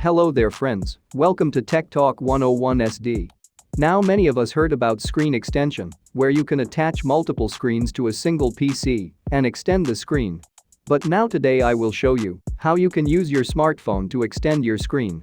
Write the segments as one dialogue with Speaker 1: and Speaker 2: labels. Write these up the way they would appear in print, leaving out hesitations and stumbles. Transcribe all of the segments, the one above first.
Speaker 1: Hello there friends, welcome to Tech Talk 101 SD. Now many of us heard about screen extension, where you can attach multiple screens to a single PC and extend the screen. But now today I will show you how you can use your smartphone to extend your screen.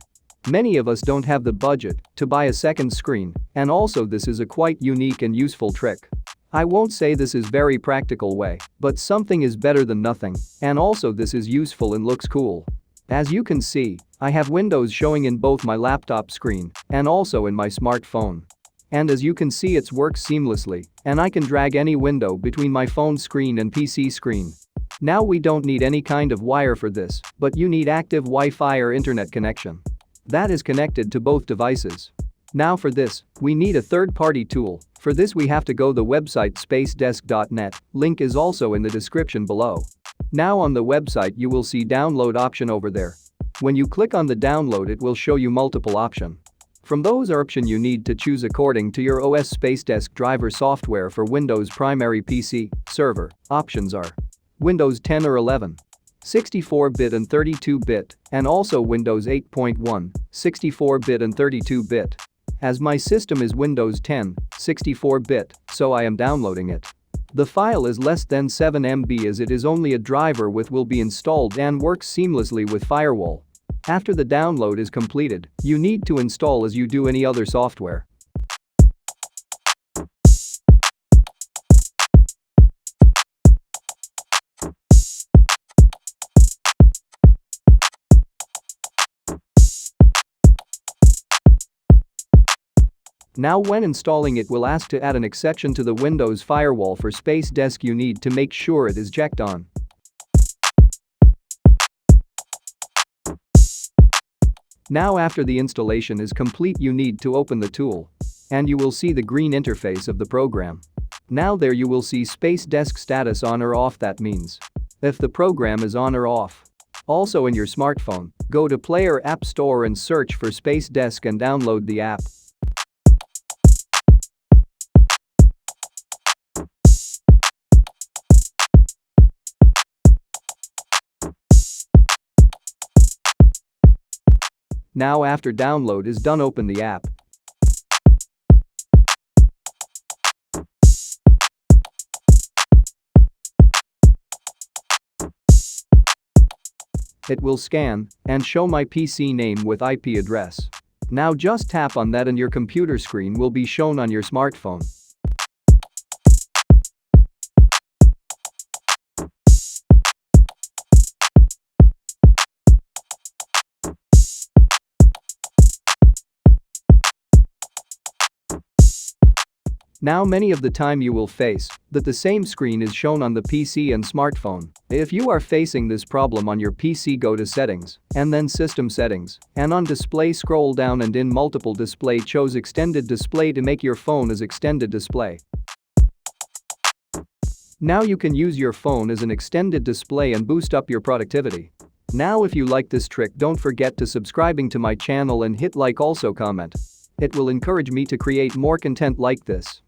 Speaker 1: Many of us don't have the budget to buy a second screen, and also this is a quite unique and useful trick. I won't say this is very practical way, but something is better than nothing, and also this is useful and looks cool. As you can see, I have windows showing in both my laptop screen and also in my smartphone. And as you can see it works seamlessly, and I can drag any window between my phone screen and PC screen. Now we don't need any kind of wire for this, but you need active Wi-Fi or internet connection that is connected to both devices. Now for this, we need a third-party tool. For this we have to go the website spacedesk.net, link is also in the description below. Now on the website you will see download option over there. When you click on the download it will show you multiple option. From those option you need to choose according to your OS SpaceDesk driver software for Windows primary PC, server, options are Windows 10 or 11, 64-bit and 32-bit, and also Windows 8.1, 64-bit and 32-bit. As my system is Windows 10, 64-bit, so I am downloading it. The file is less than 7 MB as it is only a driver with will be installed and works seamlessly with Firewall. After the download is completed, you need to install as you do any other software. Now when installing it will ask to add an exception to the Windows Firewall for SpaceDesk. You need to make sure it is checked on. Now after the installation is complete you need to open the tool. And you will see the green interface of the program. Now there you will see SpaceDesk status on or off, that means if the program is on or off. Also in your smartphone, go to Play or App Store and search for SpaceDesk and download the app. Now after download is done, open the app. It will scan and show my PC name with IP address. Now just tap on that and your computer screen will be shown on your smartphone. Now many of the time you will face that the same screen is shown on the PC and smartphone. If you are facing this problem on your PC, go to settings and then system settings, and on display scroll down and in multiple display choose extended display to make your phone as extended display. Now you can use your phone as an extended display and boost up your productivity. Now if you like this trick, don't forget to subscribing to my channel and hit like, also comment. It will encourage me to create more content like this.